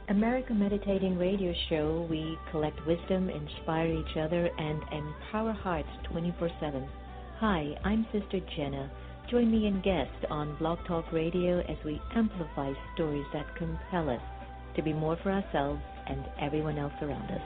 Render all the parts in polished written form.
America Meditating Radio Show, we collect wisdom, inspire each other, and empower hearts 24/7. Hi, I'm Sister Jenna. Join me and guest on Blog Talk Radio as we amplify stories that compel us to be more for ourselves and everyone else around us.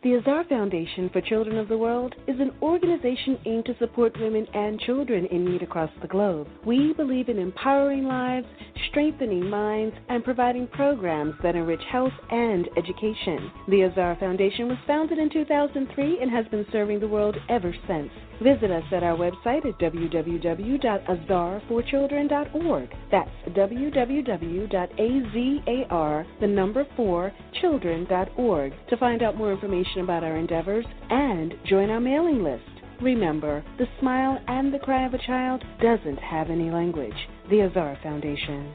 The Azar Foundation for Children of the World is an organization aimed to support women and children in need across the globe. We believe in empowering lives, strengthening minds, and providing programs that enrich health and education. The Azar Foundation was founded in 2003 and has been serving the world ever since. Visit us at our website at www.azar4children.org. That's www.azar4children.org to find out more information about our endeavors and join our mailing list. Remember, the smile and the cry of a child doesn't have any language. The Azar Foundation.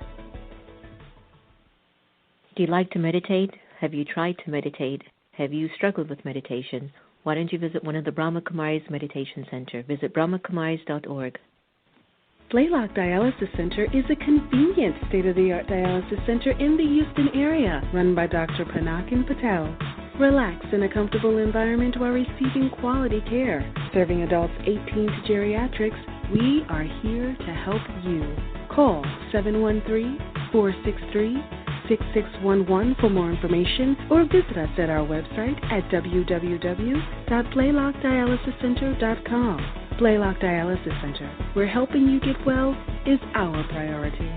Do you like to meditate? Have you tried to meditate? Have you struggled with meditation? Why don't you visit one of the Brahma Kumaris Meditation Center? Visit brahmakumaris.org. Blaylock Dialysis Center is a convenient state-of-the-art dialysis center in the Houston area, run by Dr. Panakin Patel. Relax in a comfortable environment while receiving quality care. Serving adults 18 to geriatrics, we are here to help you. Call 713-463-6611 for more information, or visit us at our website at www.blaylockdialysiscenter.com. Blaylock Dialysis Center, where helping you get well is our priority.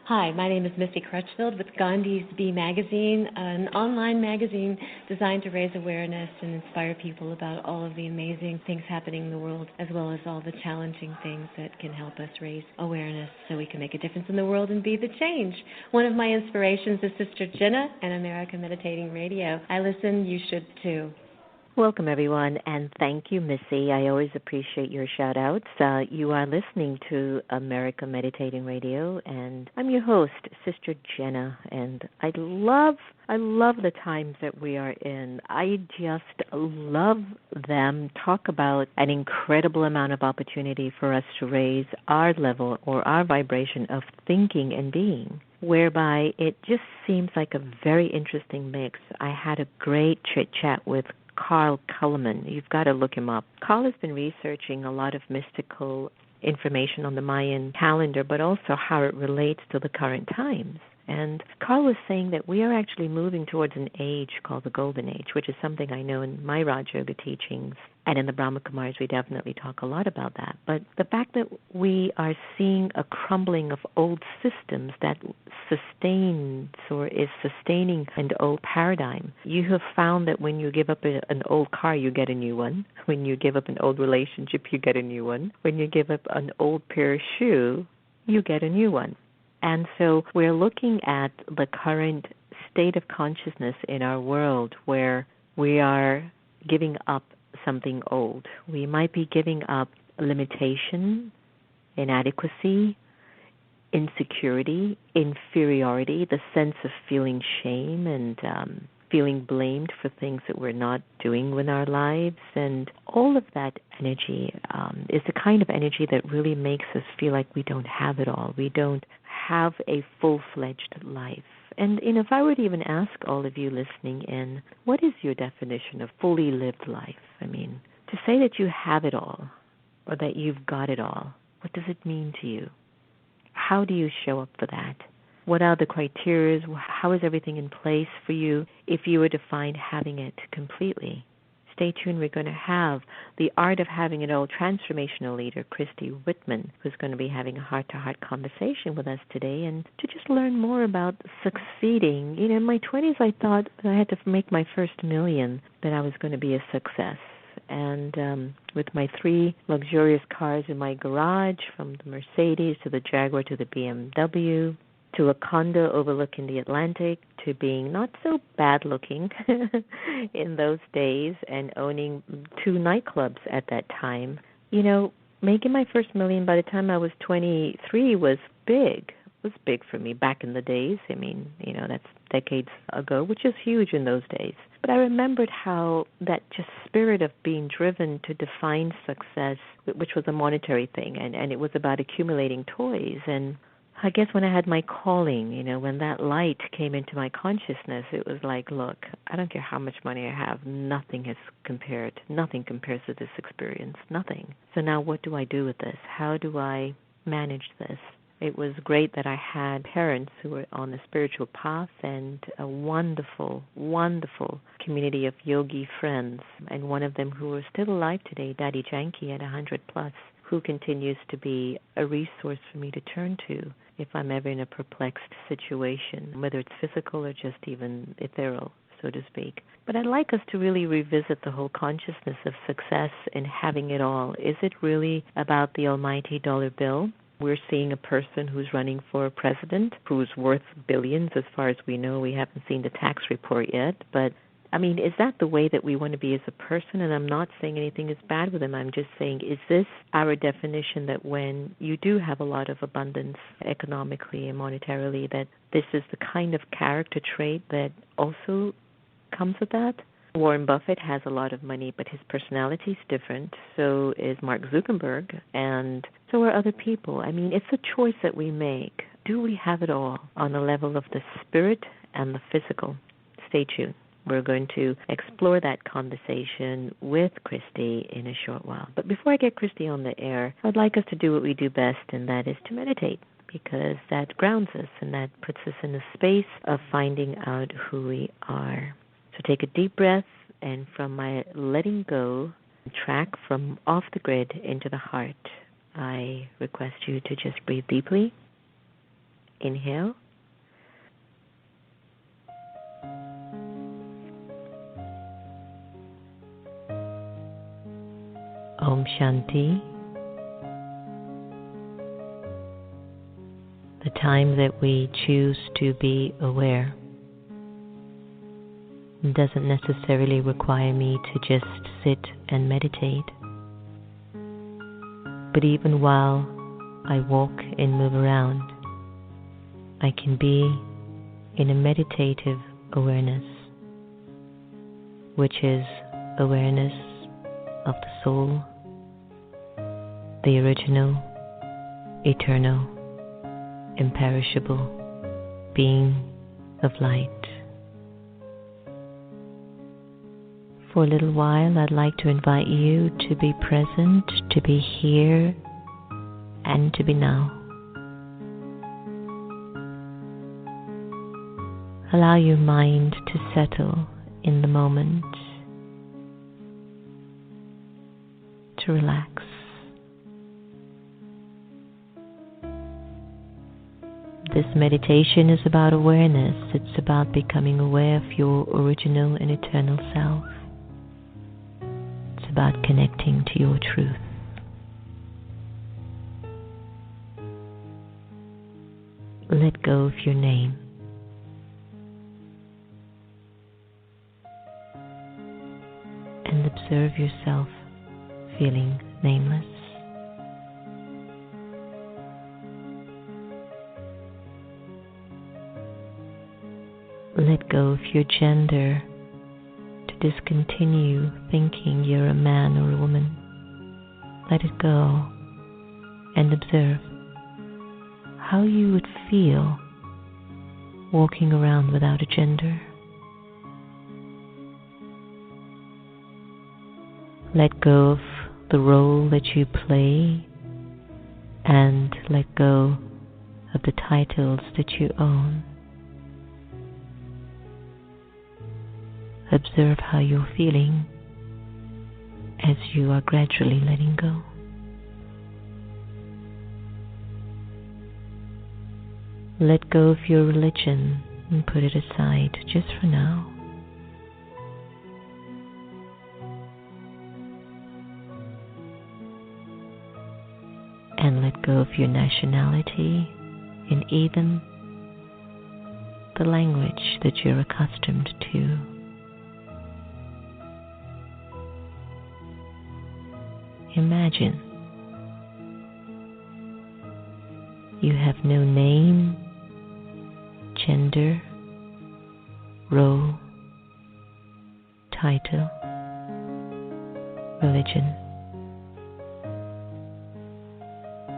Hi, my name is Misty Crutchfield with Gandhi's Bee Magazine, an online magazine designed to raise awareness and inspire people about all of the amazing things happening in the world, as well as all the challenging things that can help us raise awareness so we can make a difference in the world and be the change. One of my inspirations is Sister Jenna and America Meditating Radio. I listen, you should too. Welcome, everyone, and thank you, Missy. I always appreciate your shout-outs. You are listening to America Meditating Radio, and I'm your host, Sister Jenna, and I love the times that we are in. I just love them. Talk about an incredible amount of opportunity for us to raise our level or our vibration of thinking and being, whereby it just seems like a very interesting mix. I had a great chit-chat with Carl Culliman. You've got to look him up. Carl has been researching a lot of mystical information on the Mayan calendar, but also how it relates to the current times. And Carl was saying that we are actually moving towards an age called the Golden Age, which is something I know in my Raj Yoga teachings. And in the Brahma Kumaris, we definitely talk a lot about that. But the fact that we are seeing a crumbling of old systems that sustains or is sustaining an old paradigm. You have found that when you give up an old car, you get a new one. When you give up an old relationship, you get a new one. When you give up an old pair of shoes, you get a new one. And so we're looking at the current state of consciousness in our world where we are giving up something old. We might be giving up limitation, inadequacy, insecurity, inferiority, the sense of feeling shame and feeling blamed for things that we're not doing with our lives. And all of that energy is the kind of energy that really makes us feel like we don't have it all. We don't have a full-fledged life. And if I were to even ask all of you listening in, what is your definition of fully lived life? I mean, to say that you have it all or that you've got it all, what does it mean to you? How do you show up for that? What are the criteria? How is everything in place for you if you were to find having it completely? Stay tuned. We're going to have the Art of Having It All transformational leader, Christy Whitman, who's going to be having a heart-to-heart conversation with us today and to just learn more about succeeding. You know, in my 20s, I thought I had to make my first $1 million, that I was going to be a success. And with my 3 luxurious cars in my garage, from the Mercedes to the Jaguar to the BMW, to a condo overlooking the Atlantic, to being not so bad looking in those days and owning 2 nightclubs at that time. You know, making my first $1 million by the time I was 23 was big. was big for me back in the days. I mean, that's decades ago, which is huge in those days. But I remembered how that just spirit of being driven to define success, which was a monetary thing, and it was about accumulating toys. And I guess when I had my calling, when that light came into my consciousness, it was like, look, I don't care how much money I have, nothing compares to this experience, nothing. So now what do I do with this? How do I manage this? It was great that I had parents who were on the spiritual path and a wonderful, wonderful community of yogi friends, and one of them who are still alive today, Daddy Janki at 100 plus, who continues to be a resource for me to turn to if I'm ever in a perplexed situation, whether it's physical or just even ethereal, so to speak. But I'd like us to really revisit the whole consciousness of success and having it all. Is it really about the almighty dollar bill? We're seeing a person who's running for president who's worth billions as far as we know. We haven't seen the tax report yet, but I mean, is that the way that we want to be as a person? And I'm not saying anything is bad with him. I'm just saying, is this our definition that when you do have a lot of abundance economically and monetarily, that this is the kind of character trait that also comes with that? Warren Buffett has a lot of money, but his personality is different. So is Mark Zuckerberg, and so are other people. I mean, it's a choice that we make. Do we have it all on the level of the spirit and the physical? Stay tuned. We're going to explore that conversation with Christy in a short while. But before I get Christy on the air, I'd like us to do what we do best, and that is to meditate, because that grounds us and that puts us in a space of finding out who we are. So take a deep breath, and from my letting go track from off the grid into the heart, I request you to just breathe deeply. Inhale. Om Shanti. The time that we choose to be aware doesn't necessarily require me to just sit and meditate. But even while I walk and move around, I can be in a meditative awareness, which is awareness of the soul, the original, eternal, imperishable being of light. For a little while, I'd like to invite you to be present, to be here, and to be now. Allow your mind to settle in the moment, to relax. This meditation is about awareness. It's about becoming aware of your original and eternal self. It's about connecting to your truth. Let go of your name. And observe yourself feeling nameless. Let go of your gender, to discontinue thinking you're a man or a woman. Let it go and observe how you would feel walking around without a gender. Let go of the role that you play and let go of the titles that you own. Observe how you're feeling as you are gradually letting go. Let go of your religion and put it aside just for now. And let go of your nationality and even the language that you're accustomed to. Imagine You have no name, gender, role, title, religion,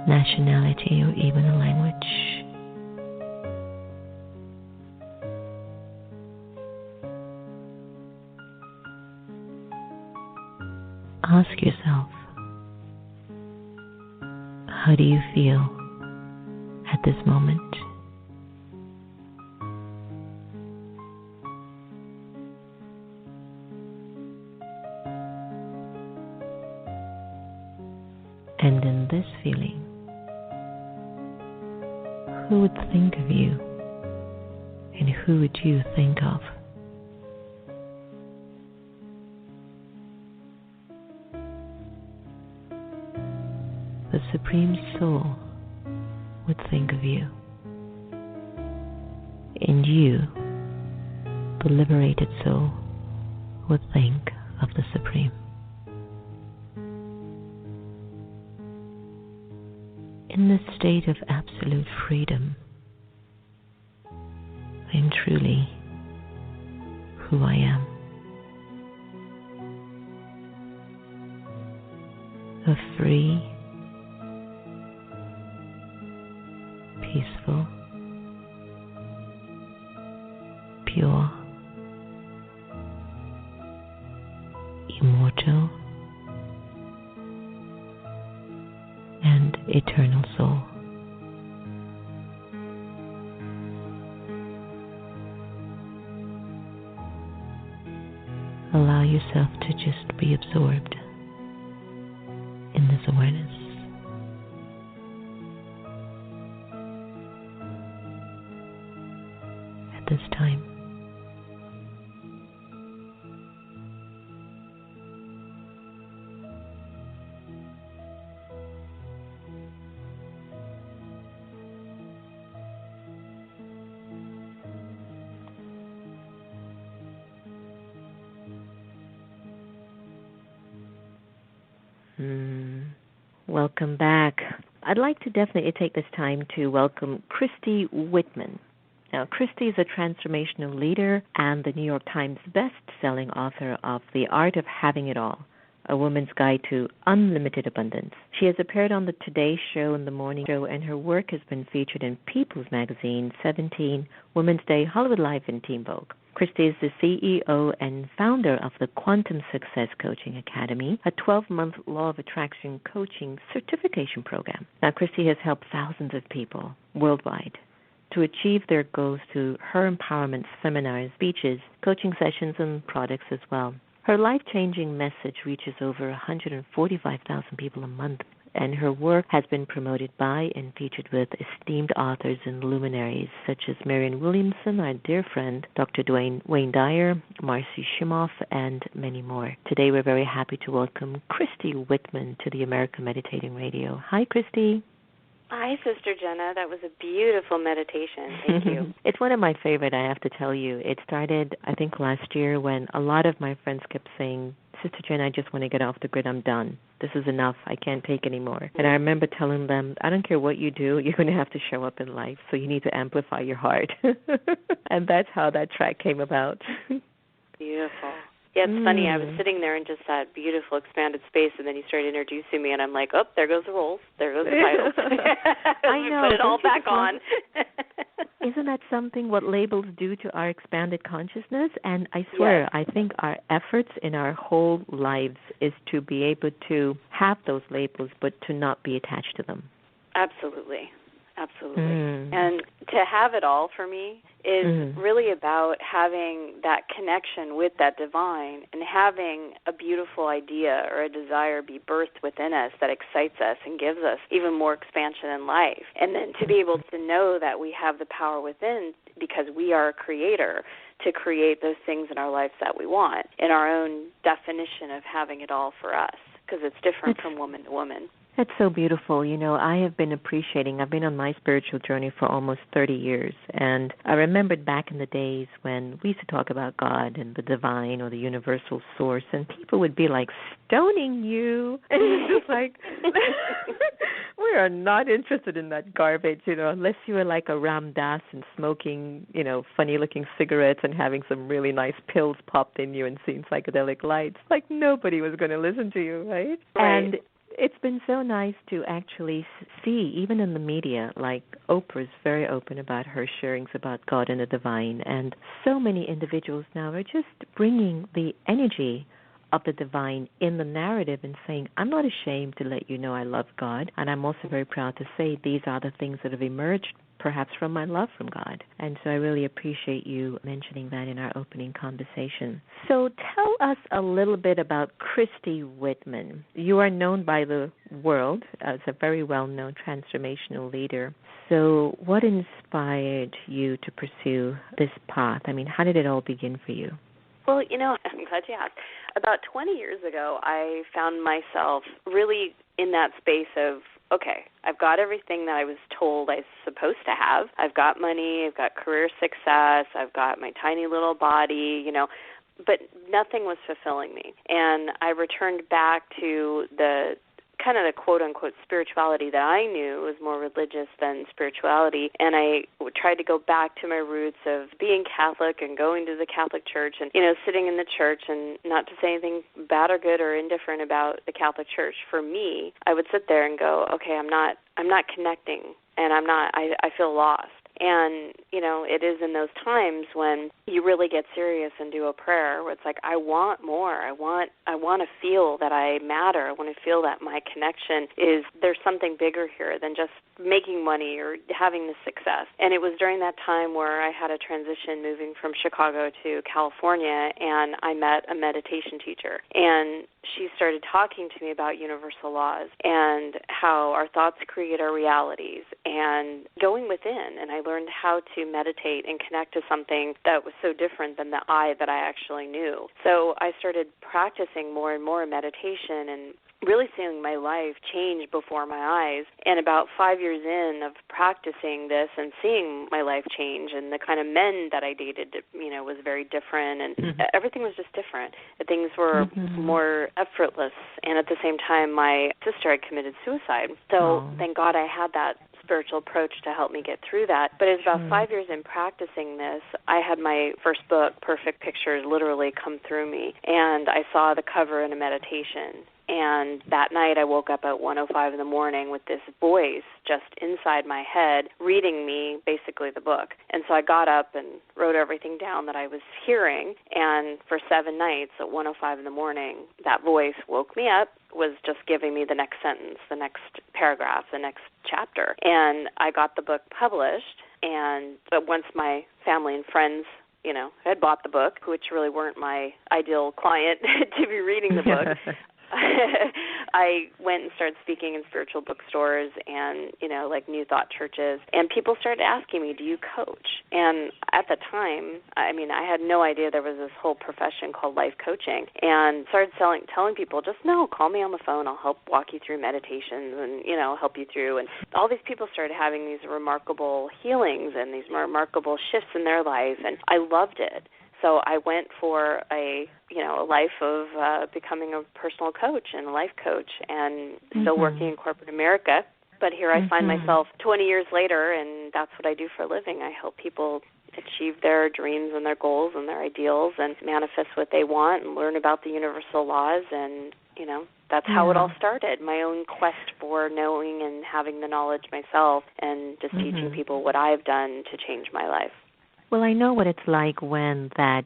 nationality, or even a language. Ask yourself, how do you feel at this moment? And in this feeling, who would think of you, and who would you think of? The Supreme Soul would think of you, and you, the liberated soul, would think of the Supreme. In this state of absolute freedom, I am truly who I am. A free, peaceful, pure, immortal, and eternal soul. Allow yourself to just be absorbed in this awareness. At this time. Welcome back. I'd like to definitely take this time to welcome Christy Whitman. Now, Christy is a transformational leader and the New York Times best-selling author of The Art of Having It All, A Woman's Guide to Unlimited Abundance. She has appeared on the Today Show and the Morning Show, and her work has been featured in People's Magazine, 17, Women's Day, Hollywood Life, and Teen Vogue. Christy is the CEO and founder of the Quantum Success Coaching Academy, a 12-month Law of Attraction coaching certification program. Now, Christy has helped thousands of people worldwide to achieve their goals through her empowerment seminars, speeches, coaching sessions, and products as well. Her life-changing message reaches over 145,000 people a month, and her work has been promoted by and featured with esteemed authors and luminaries such as Marianne Williamson, our dear friend, Dr. Wayne Dyer, Marcy Shimoff, and many more. Today we're very happy to welcome Christy Whitman to the American Meditating Radio. Hi, Christy. Hi, Sister Jenna. That was a beautiful meditation. Thank you. It's one of my favorite, I have to tell you. It started, I think, last year when a lot of my friends kept saying, Sister Jenna, I just want to get off the grid. I'm done. This is enough. I can't take anymore. And I remember telling them, I don't care what you do, you're going to have to show up in life, so you need to amplify your heart. And that's how that track came about. Beautiful. Yeah, it's funny. I was sitting there in just that beautiful expanded space, and then you started introducing me, and I'm like, oh, there goes the roles. There goes the titles. I know. Put it all back on. Isn't that something what labels do to our expanded consciousness? And I swear, yes. I think our efforts in our whole lives is to be able to have those labels, but to not be attached to them. Absolutely. Absolutely. And to have it all for me is really about having that connection with that divine and having a beautiful idea or a desire be birthed within us that excites us and gives us even more expansion in life. And then to be able to know that we have the power within because we are a creator to create those things in our lives that we want in our own definition of having it all for us, because it's different from woman to woman. That's so beautiful. You know, I've been on my spiritual journey for almost 30 years, and I remembered back in the days when we used to talk about God and the divine or the universal source, and people would be like, stoning you. And it's just like, we are not interested in that garbage, unless you are like a Ram Dass and smoking, funny-looking cigarettes and having some really nice pills popped in you and seeing psychedelic lights. Like, nobody was going to listen to you, right? And it's been so nice to actually see, even in the media, like Oprah's very open about her sharings about God and the divine, and so many individuals now are just bringing the energy of the divine in the narrative and saying, I'm not ashamed to let you know I love God, and I'm also very proud to say these are the things that have emerged perhaps from my love from God. And so I really appreciate you mentioning that in our opening conversation. So tell us a little bit about Christy Whitman. You are known by the world as a very well-known transformational leader. So what inspired you to pursue this path? I mean, how did it all begin for you? Well, I'm glad you asked. About 20 years ago, I found myself really in that space of, okay, I've got everything that I was told I was supposed to have. I've got money, I've got career success, I've got my tiny little body, but nothing was fulfilling me. And I returned back to the kind of the quote-unquote spirituality that I knew was more religious than spirituality, and I tried to go back to my roots of being Catholic and going to the Catholic Church and, sitting in the church, and not to say anything bad or good or indifferent about the Catholic Church. For me, I would sit there and go, okay, I'm not connecting, and I feel lost. And, it is in those times when you really get serious and do a prayer where it's like, I want more. I want to feel that I matter. I want to feel that my connection there's something bigger here than just making money or having the success. And it was during that time where I had a transition moving from Chicago to California, and I met a meditation teacher. And she started talking to me about universal laws and how our thoughts create our realities and going within. And I learned how to meditate and connect to something that was so different than the I that I actually knew. So I started practicing more and more meditation and really seeing my life change before my eyes. And about 5 years in of practicing this and seeing my life change, and the kind of men that I dated, was very different, and everything was just different. Things were more effortless, and at the same time, my sister had committed suicide. So thank God I had that spiritual approach to help me get through that. But it was about 5 years in practicing this, I had my first book, Perfect Pictures, literally come through me, and I saw the cover in a meditation. And that night I woke up at 1:05 in the morning with this voice just inside my head reading me basically the book. And so I got up and wrote everything down that I was hearing. And for 7 nights at 1:05 in the morning, that voice woke me up, was just giving me the next sentence, the next paragraph, the next chapter. And I got the book published. But once my family and friends had bought the book, which really weren't my ideal client to be reading the book, I went and started speaking in spiritual bookstores and, like New Thought churches, and people started asking me, do you coach? And at the time, I had no idea there was this whole profession called life coaching, and started telling people, just call me on the phone, I'll help walk you through meditations and, help you through. And all these people started having these remarkable healings and these remarkable shifts in their life, and I loved it. So I went for a life of becoming a personal coach and a life coach, and still working in corporate America. But here I find myself 20 years later, and that's what I do for a living. I help people achieve their dreams and their goals and their ideals and manifest what they want and learn about the universal laws. And, that's how it all started, my own quest for knowing and having the knowledge myself, and just teaching people what I've done to change my life. Well, I know what it's like when that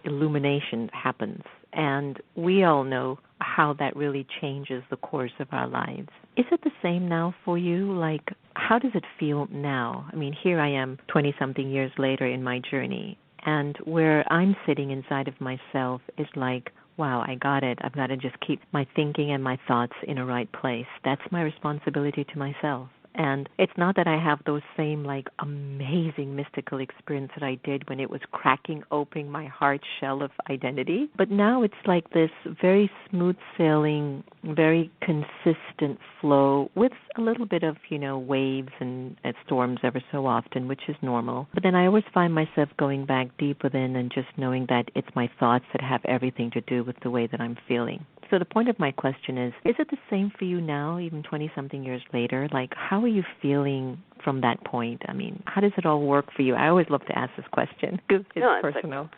illumination happens. And we all know how that really changes the course of our lives. Is it the same now for you? Like, how does it feel now? Here I am 20-something years later in my journey, and where I'm sitting inside of myself is like, wow, I got it. I've got to just keep my thinking and my thoughts in a right place. That's my responsibility to myself. And it's not that I have those same, amazing mystical experience that I did when it was cracking open my heart shell of identity. But now it's like this very smooth sailing, very consistent flow with a little bit of, waves and storms ever so often, which is normal. But then I always find myself going back deep within and just knowing that it's my thoughts that have everything to do with the way that I'm feeling. So the point of my question is it the same for you now, even 20-something years later? Like, how are you feeling from that point? I mean, how does it all work for you? I always love to ask this question because it's personal.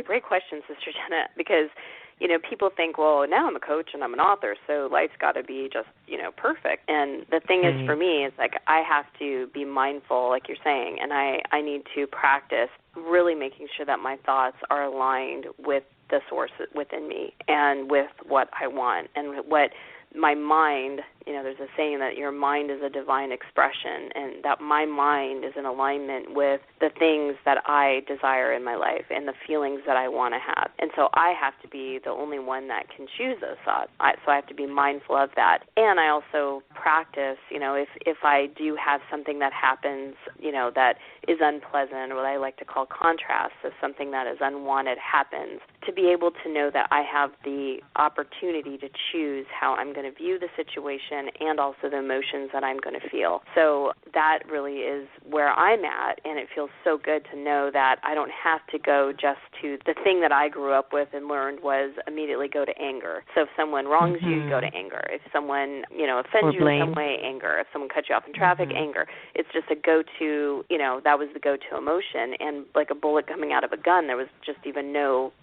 Great question, Sister Jenna, because, people think, well, now I'm a coach and I'm an author, so life's got to be just, perfect. And the thing is, for me, it's like I have to be mindful, like you're saying, and I need to practice really making sure that my thoughts are aligned with the source within me and with what I want and what my mind, there's a saying that your mind is a divine expression, and that my mind is in alignment with the things that I desire in my life and the feelings that I want to have. And so I have to be the only one that can choose those thoughts. So I have to be mindful of that. And I also practice, if I do have something that happens, that is unpleasant, or what I like to call contrast, so something that is unwanted happens, to be able to know that I have the opportunity to choose how I'm going to view the situation and also the emotions that I'm going to feel. So that really is where I'm at, and it feels so good to know that I don't have to go just to the thing that I grew up with and learned was immediately go to anger. So if someone wrongs you, go to anger. If someone, offends you in some way, anger. If someone cuts you off in traffic, anger. It's just a go-to, that was the go-to emotion, and like a bullet coming out of a gun, there was just even no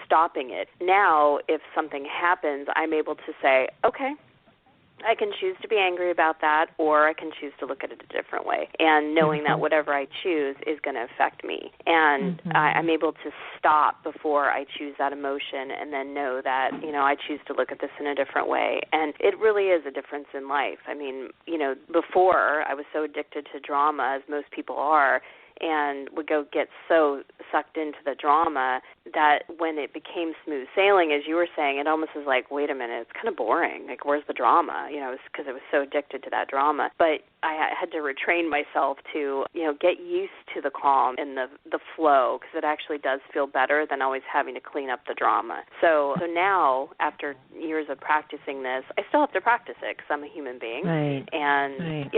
stopping it. Now, if something happens, I'm able to say, okay, I can choose to be angry about that, or I can choose to look at it a different way, and knowing that whatever I choose is going to affect me. And I'm able to stop before I choose that emotion and then know that, I choose to look at this in a different way. And it really is a difference in life. I mean, before I was so addicted to drama, as most people are, and would go get so sucked into the drama that when it became smooth sailing, as you were saying, it almost was like, wait a minute, it's kind of boring. Like, where's the drama? Because I was so addicted to that drama. But I had to retrain myself to, get used to the calm and the flow, because it actually does feel better than always having to clean up the drama. So now, after years of practicing this, I still have to practice it because I'm a human being. Right. And,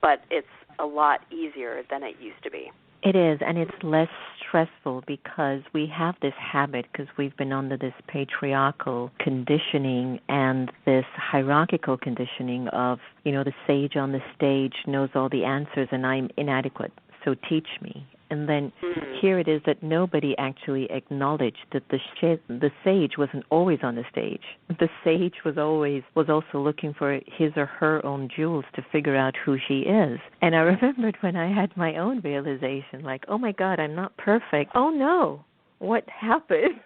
but it's a lot easier than it used to be. It is, and it's less stressful because we have this habit, because we've been under this patriarchal conditioning and this hierarchical conditioning of, the sage on the stage knows all the answers and I'm inadequate, so teach me. And then here it is that nobody actually acknowledged that the sage wasn't always on the stage. The sage was also looking for his or her own jewels to figure out who she is. And I remembered when I had my own realization, like, oh my God, I'm not perfect. Oh no, what happened?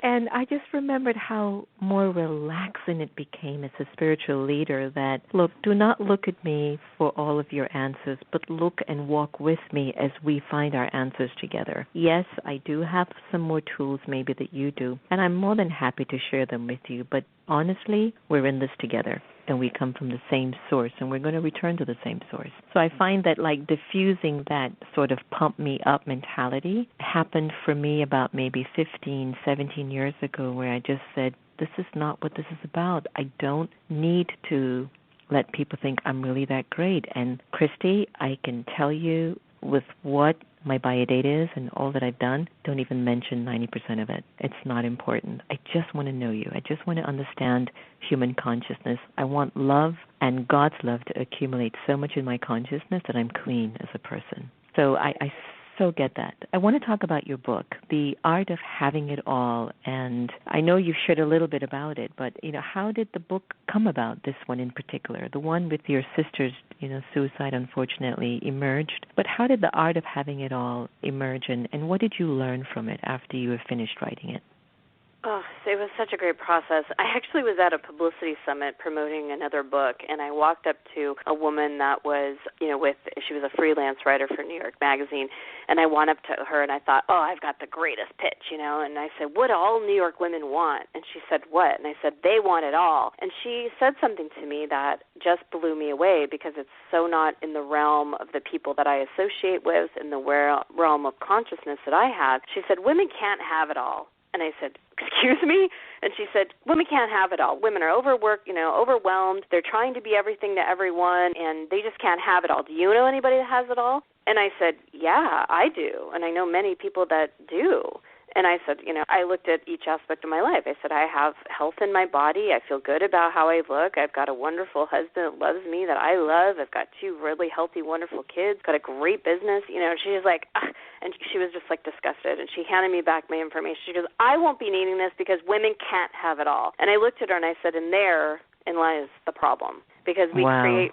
And I just remembered how more relaxing it became as a spiritual leader, that, look, do not look at me for all of your answers, but look and walk with me as we find our answers together. Yes, I do have some more tools maybe that you do, and I'm more than happy to share them with you, but honestly, we're in this together, and we come from the same source, and we're going to return to the same source. So I find that, like, diffusing that sort of pump me up mentality happened for me about maybe 15, 17 years ago, where I just said, this is not what this is about. I don't need to let people think I'm really that great. And Christy, I can tell you with what my bio date is and all that I've done, don't even mention 90% of it. It's not important. I just want to know you. I just want to understand human consciousness. I want love and God's love to accumulate so much in my consciousness that I'm clean as a person. So I so get that. I want to talk about your book, The Art of Having It All, and I know you've shared a little bit about it, but, how did the book come about, this one in particular? The one with your sister's, suicide, unfortunately, emerged, but how did The Art of Having It All emerge, and what did you learn from it after you were finished writing it? Oh, it was such a great process. I actually was at a publicity summit promoting another book, and I walked up to a woman that was, she was a freelance writer for New York Magazine, and I went up to her and I thought, oh, I've got the greatest pitch, and I said, what do all New York women want? And she said, what? And I said, they want it all. And she said something to me that just blew me away, because it's so not in the realm of the people that I associate with, in the realm of consciousness that I have. She said, women can't have it all. And I said, excuse me? And she said, women can't have it all. Women are overworked, overwhelmed. They're trying to be everything to everyone, and they just can't have it all. Do you know anybody that has it all? And I said, yeah, I do. And I know many people that do. And I said, I looked at each aspect of my life. I said, I have health in my body. I feel good about how I look. I've got a wonderful husband that loves me, that I love. I've got 2 really healthy, wonderful kids, got a great business. She was like, ugh. And she was just like disgusted. And she handed me back my information. She goes, I won't be needing this because women can't have it all. And I looked at her and I said, and therein lies the problem. Because we create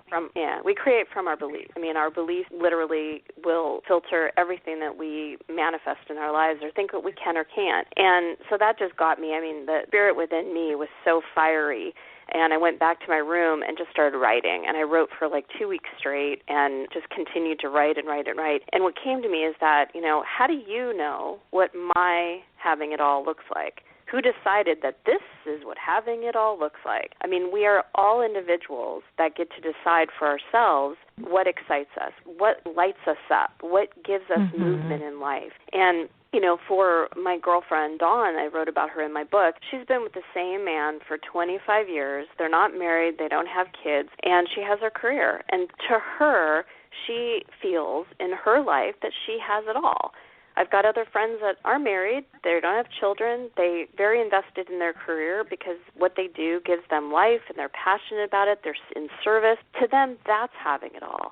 from our beliefs. I mean, our beliefs literally will filter everything that we manifest in our lives or think that we can or can't. And so that just got me. I mean, the spirit within me was so fiery. And I went back to my room and just started writing. And I wrote for like 2 weeks straight and just continued to write and write and write. And what came to me is that, how do you know what my having it all looks like? Who decided that this is what having it all looks like? I mean, we are all individuals that get to decide for ourselves what excites us, what lights us up, what gives us movement in life. And for my girlfriend, Dawn, I wrote about her in my book. She's been with the same man for 25 years. They're not married. They don't have kids. And she has her career. And to her, she feels in her life that she has it all. I've got other friends that are married. They don't have children. They're very invested in their career because what they do gives them life, and they're passionate about it. They're in service. To them, that's having it all.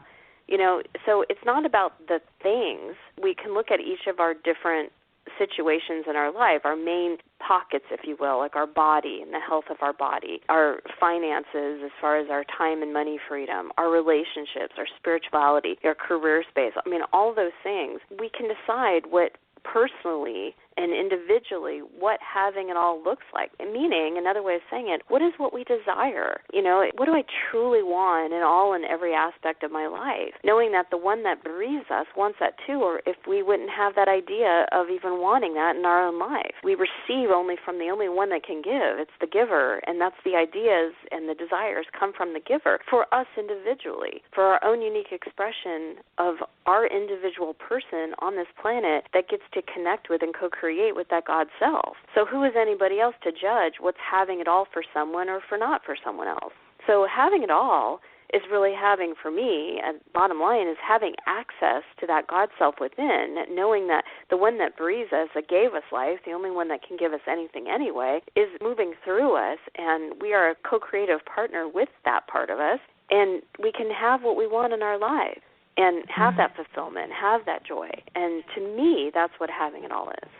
So it's not about the things. We can look at each of our different situations in our life, our main pockets, if you will, like our body and the health of our body, our finances as far as our time and money freedom, our relationships, our spirituality, our career space. I mean, all those things. We can decide what personally and individually what having it all looks like. Meaning, another way of saying it, what is what we desire? What do I truly want in all and every aspect of my life? Knowing that the one that breathes us wants that too, or if we wouldn't have that idea of even wanting that in our own life. We receive only from the only one that can give. It's the giver, and that's the ideas and the desires come from the giver for us individually, for our own unique expression of our individual person on this planet that gets to connect with and co-create with that God self. So who is anybody else to judge what's having it all for someone or for not for someone else? So having it all is really having, for me, and bottom line, is having access to that God self within, knowing that the one that breathes us, that gave us life, the only one that can give us anything anyway, is moving through us, and we are a co-creative partner with that part of us, and we can have what we want in our lives and have that fulfillment, have that joy. And to me, that's what having it all is.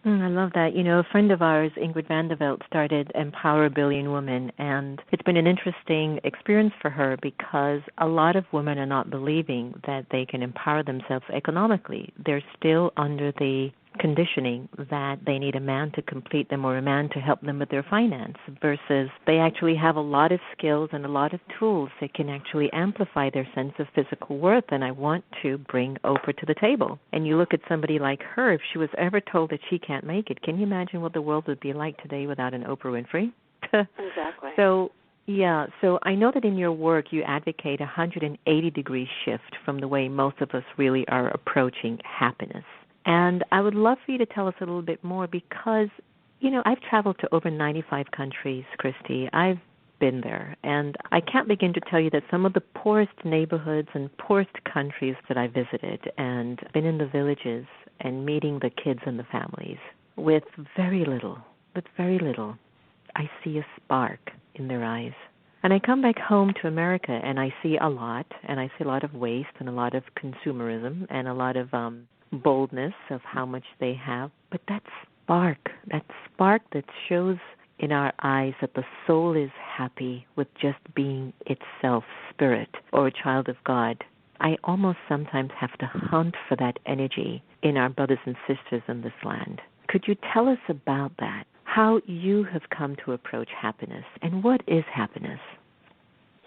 I love that. A friend of ours, Ingrid Vanderveld, started Empower a Billion Women, and it's been an interesting experience for her because a lot of women are not believing that they can empower themselves economically. They're still under the conditioning that they need a man to complete them or a man to help them with their finance, versus they actually have a lot of skills and a lot of tools that can actually amplify their sense of physical worth. And I want to bring Oprah to the table. And you look at somebody like her, if she was ever told that she can't make it, can you imagine what the world would be like today without an Oprah Winfrey? Exactly. So I know that in your work you advocate a 180-degree shift from the way most of us really are approaching happiness. And I would love for you to tell us a little bit more because, I've traveled to over 95 countries, Christy. I've been there. And I can't begin to tell you that some of the poorest neighborhoods and poorest countries that I visited and been in the villages and meeting the kids and the families with very little, I see a spark in their eyes. And I come back home to America and I see a lot, and I see a lot of waste and a lot of consumerism and a lot of boldness of how much they have, but that spark that shows in our eyes that the soul is happy with just being itself, spirit, or a child of God. I almost sometimes have to hunt for that energy in our brothers and sisters in this land. Could you tell us about that? How you have come to approach happiness, and what is happiness?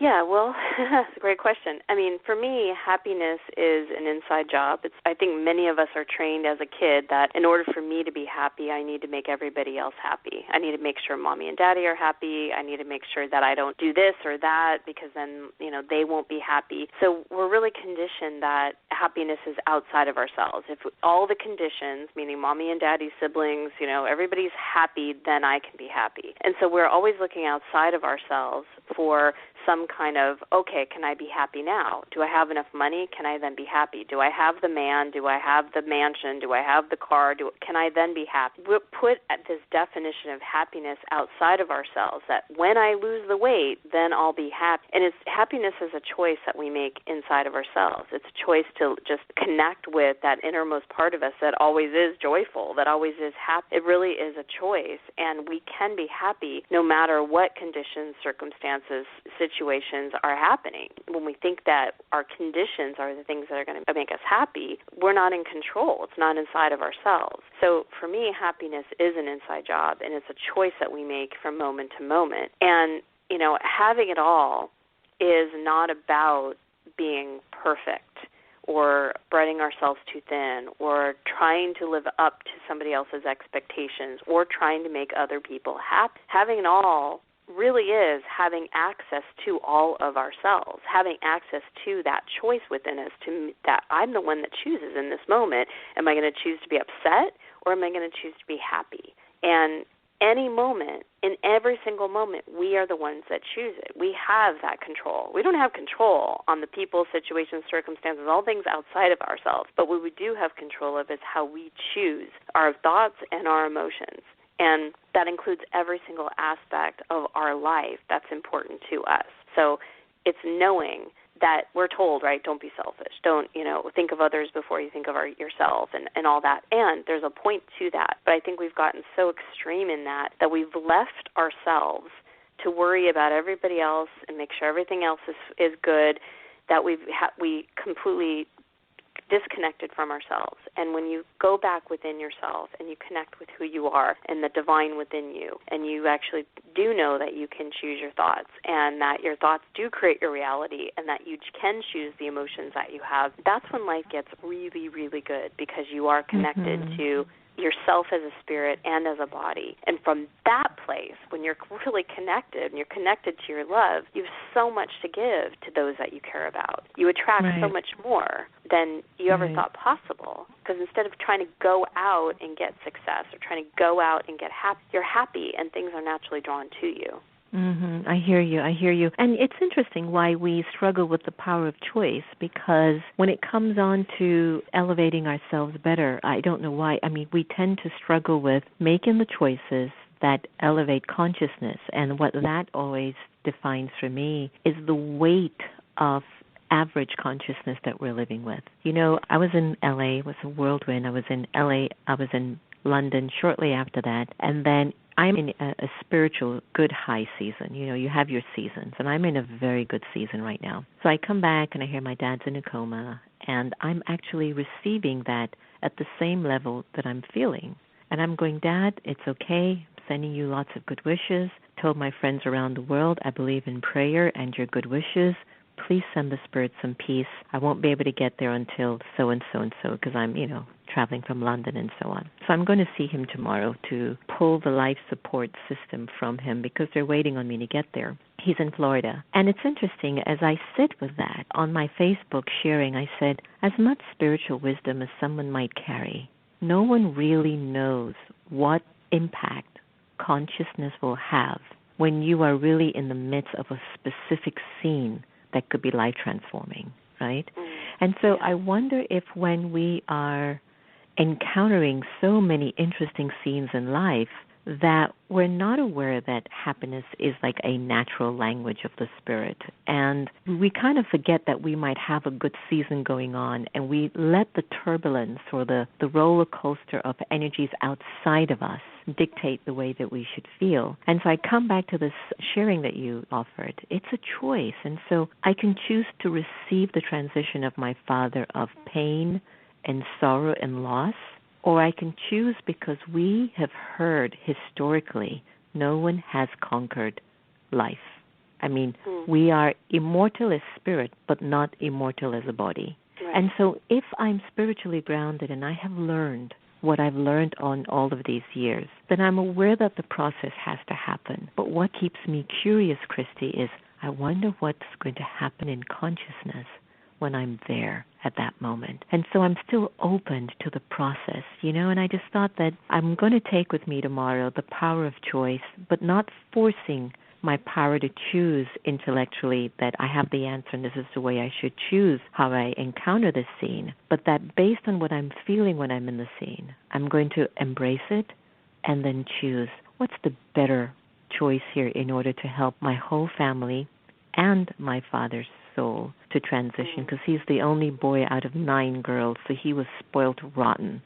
Yeah, well, that's a great question. I mean, for me, happiness is an inside job. I think many of us are trained as a kid that in order for me to be happy, I need to make everybody else happy. I need to make sure mommy and daddy are happy. I need to make sure that I don't do this or that because then, they won't be happy. So we're really conditioned that happiness is outside of ourselves. If all the conditions, meaning mommy and daddy, siblings, everybody's happy, then I can be happy. And so we're always looking outside of ourselves for some kind of, okay, can I be happy now? Do I have enough money? Can I then be happy? Do I have the man? Do I have the mansion? Do I have the car? Can I then be happy? We put this definition of happiness outside of ourselves, that when I lose the weight, then I'll be happy. And happiness is a choice that we make inside of ourselves. It's a choice to just connect with that innermost part of us that always is joyful, that always is happy. It really is a choice, and we can be happy no matter what conditions, circumstances, situations are happening. When we think that our conditions are the things that are going to make us happy, we're not in control. It's not inside of ourselves. So for me, happiness is an inside job, and it's a choice that we make from moment to moment. And, having it all is not about being perfect or spreading ourselves too thin or trying to live up to somebody else's expectations or trying to make other people happy. Having it all really is having access to all of ourselves, having access to that choice within us, to that I'm the one that chooses in this moment. Am I going to choose to be upset, or am I going to choose to be happy? And any moment, in every single moment, we are the ones that choose it. We have that control. We don't have control on the people, situations, circumstances, all things outside of ourselves. But what we do have control of is how we choose our thoughts and our emotions. And that includes every single aspect of our life that's important to us. So it's knowing that we're told, right, don't be selfish. Don't, think of others before you think of yourself and all that. And there's a point to that. But I think we've gotten so extreme in that we've left ourselves to worry about everybody else and make sure everything else is good, that we completely disconnected from ourselves. And when you go back within yourself and you connect with who you are and the divine within you, and you actually do know that you can choose your thoughts and that your thoughts do create your reality and that you can choose the emotions that you have, that's when life gets really, really good, because you are connected to yourself as a spirit and as a body. And from that place, when you're really connected and you're connected to your love, you have so much to give to those that you care about. You attract so much more than you ever thought possible, because instead of trying to go out and get success or trying to go out and get happy, you're happy and things are naturally drawn to you. I hear you. And it's interesting why we struggle with the power of choice, because when it comes on to elevating ourselves better, I don't know why. I mean, we tend to struggle with making the choices that elevate consciousness. And what that always defines for me is the weight of average consciousness that we're living with. I was in L.A., it was a whirlwind. I was in L.A., I was in London shortly after that, and then I'm in a spiritual good high season. You have your seasons, and I'm in a very good season right now. So I come back and I hear my dad's in a coma, and I'm actually receiving that at the same level that I'm feeling. And I'm going, Dad, it's okay. I'm sending you lots of good wishes. Told my friends around the world, I believe in prayer and your good wishes. Please send the spirit some peace. I won't be able to get there until so-and-so, because I'm, traveling from London and so on. So I'm going to see him tomorrow to pull the life support system from him, because they're waiting on me to get there. He's in Florida. And it's interesting, as I sit with that on my Facebook sharing, I said, as much spiritual wisdom as someone might carry, no one really knows what impact consciousness will have when you are really in the midst of a specific scene that could be life-transforming, right? And so I wonder if when we are encountering so many interesting scenes in life, that we're not aware that happiness is like a natural language of the spirit. And we kind of forget that we might have a good season going on, and we let the turbulence or the roller coaster of energies outside of us dictate the way that we should feel. And so I come back to this sharing that you offered. It's a choice. And so I can choose to receive the transition of my father of pain and sorrow and loss, or I can choose, because we have heard historically no one has conquered life. I mean, we are immortal as spirit, but not immortal as a body. Right. And so if I'm spiritually grounded and I have learned what I've learned on all of these years, then I'm aware that the process has to happen. But what keeps me curious, Christy, is I wonder what's going to happen in consciousness when I'm there at that moment. And so I'm still open to the process, and I just thought that I'm going to take with me tomorrow the power of choice, but not forcing my power to choose intellectually that I have the answer and this is the way I should choose how I encounter this scene, but that based on what I'm feeling when I'm in the scene, I'm going to embrace it and then choose what's the better choice here in order to help my whole family and my father's soul to transition, because he's the only boy out of 9 girls, so he was spoiled rotten.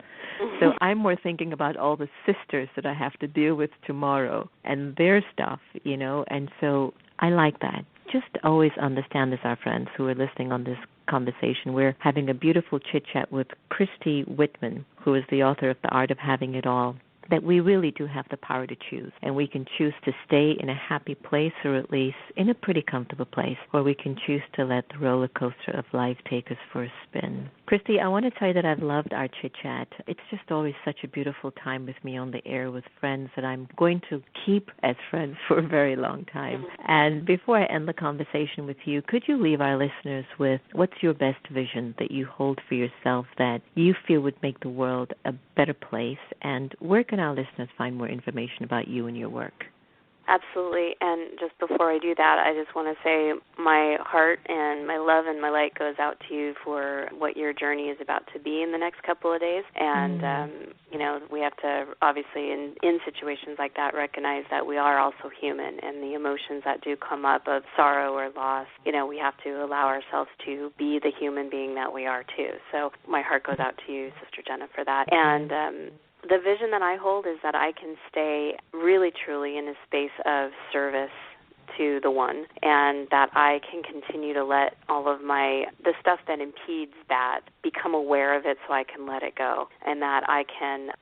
So I'm more thinking about all the sisters that I have to deal with tomorrow and their stuff, and so I like that. Just always understand this, our friends who are listening on this conversation. We're having a beautiful chit-chat with Christy Whitman, who is the author of The Art of Having It All, that we really do have the power to choose, and we can choose to stay in a happy place or at least in a pretty comfortable place, or we can choose to let the roller coaster of life take us for a spin. Christy, I want to tell you that I've loved our chit-chat. It's just always such a beautiful time with me on the air with friends that I'm going to keep as friends for a very long time. And before I end the conversation with you, could you leave our listeners with what's your best vision that you hold for yourself that you feel would make the world a better place, and where can our listeners find more information about you and your work? Absolutely. And just before I do that, I just want to say my heart and my love and my light goes out to you for what your journey is about to be in the next couple of days. And, we have to, obviously, in situations like that, recognize that we are also human, and the emotions that do come up of sorrow or loss, we have to allow ourselves to be the human being that we are, too. So my heart goes out to you, Sister Jenna, for that. And the vision that I hold is that I can stay really, truly in a space of service to the one, and that I can continue to let all of the stuff that impedes that, become aware of it so I can let it go, and that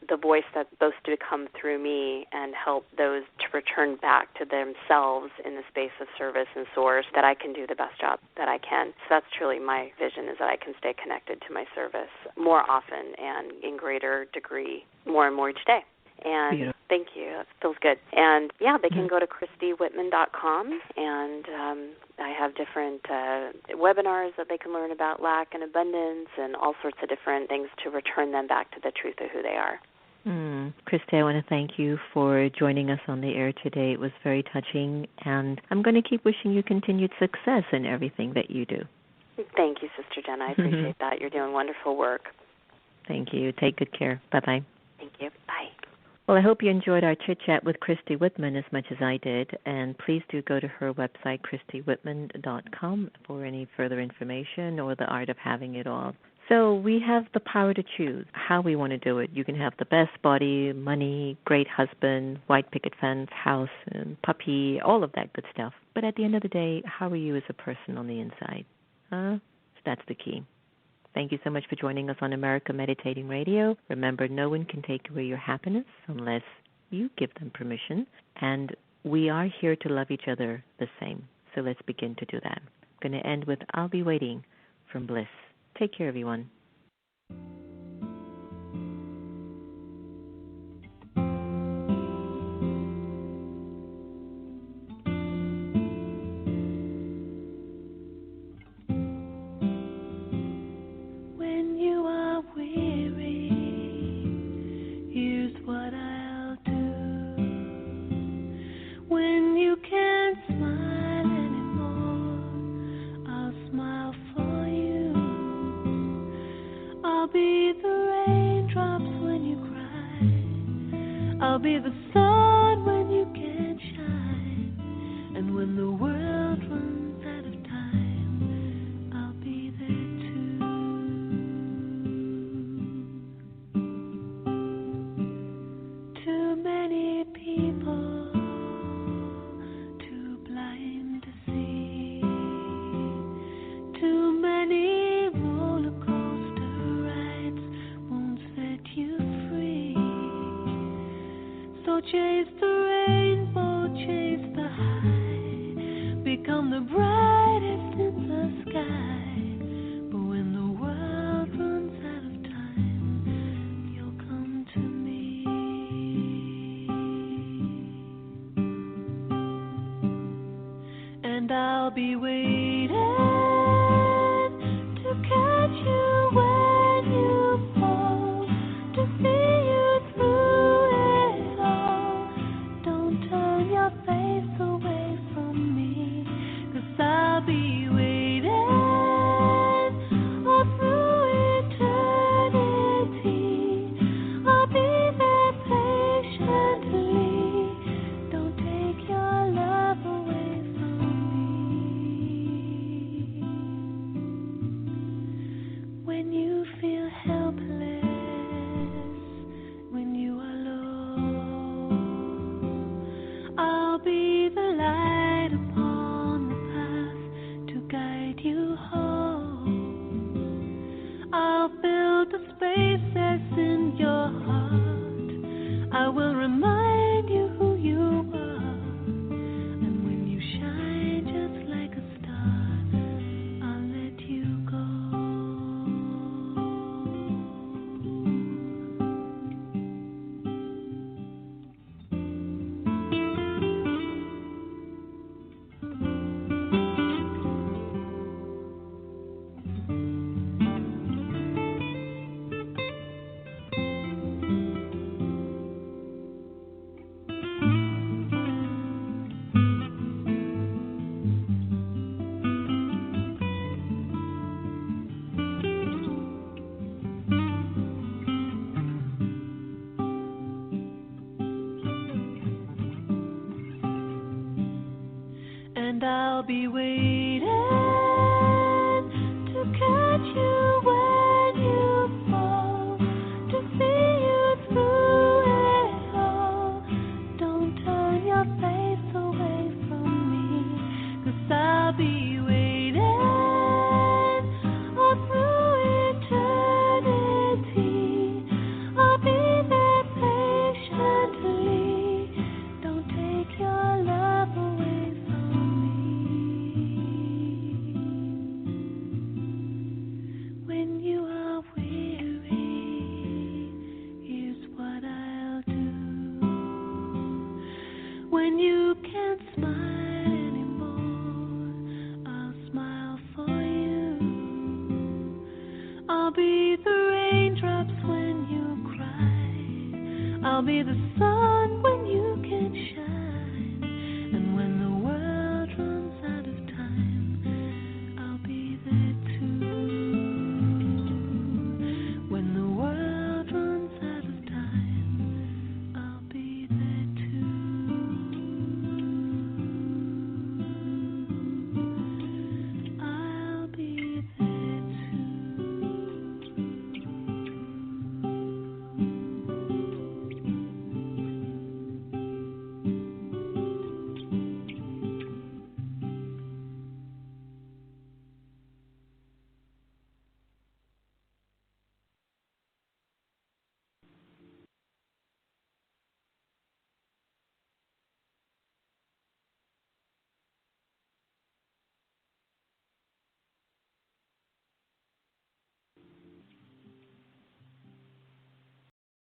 the voice that's supposed to come through me and help those to return back to themselves in the space of service and source, that I can do the best job that I can. So that's truly my vision, is that I can stay connected to my service more often and in greater degree, more and more each day. And beautiful. Thank you. That feels good. And, they can go to ChristyWhitman.com, and I have different webinars that they can learn about lack and abundance and all sorts of different things to return them back to the truth of who they are. Christy, I want to thank you for joining us on the air today. It was very touching, and I'm going to keep wishing you continued success in everything that you do. Thank you, Sister Jenna. I appreciate that. You're doing wonderful work. Thank you. Take good care. Bye-bye. Thank you. Bye. Well, I hope you enjoyed our chit-chat with Christy Whitman as much as I did, and please do go to her website, ChristyWhitman.com, for any further information or the art of having it all. So we have the power to choose how we want to do it. You can have the best body, money, great husband, white picket fence, house, and puppy, all of that good stuff. But at the end of the day, how are you as a person on the inside? That's the key. Thank you so much for joining us on America Meditating Radio. Remember, no one can take away your happiness unless you give them permission. And we are here to love each other the same. So let's begin to do that. I'm going to end with I'll Be Waiting from Bliss. Take care, everyone. I'll be the sun when you can't shine, and when the world runs out of time, I'll be there too. Too many people, too blind to see, too many roller coaster rides won't set you free. So chase the rainbow, chase the high, become the brightest in the sky. But when the world runs out of time, you'll come to me. And I'll be waiting to catch you when you fall, to see you through it all. Don't turn your face away I'll be the sun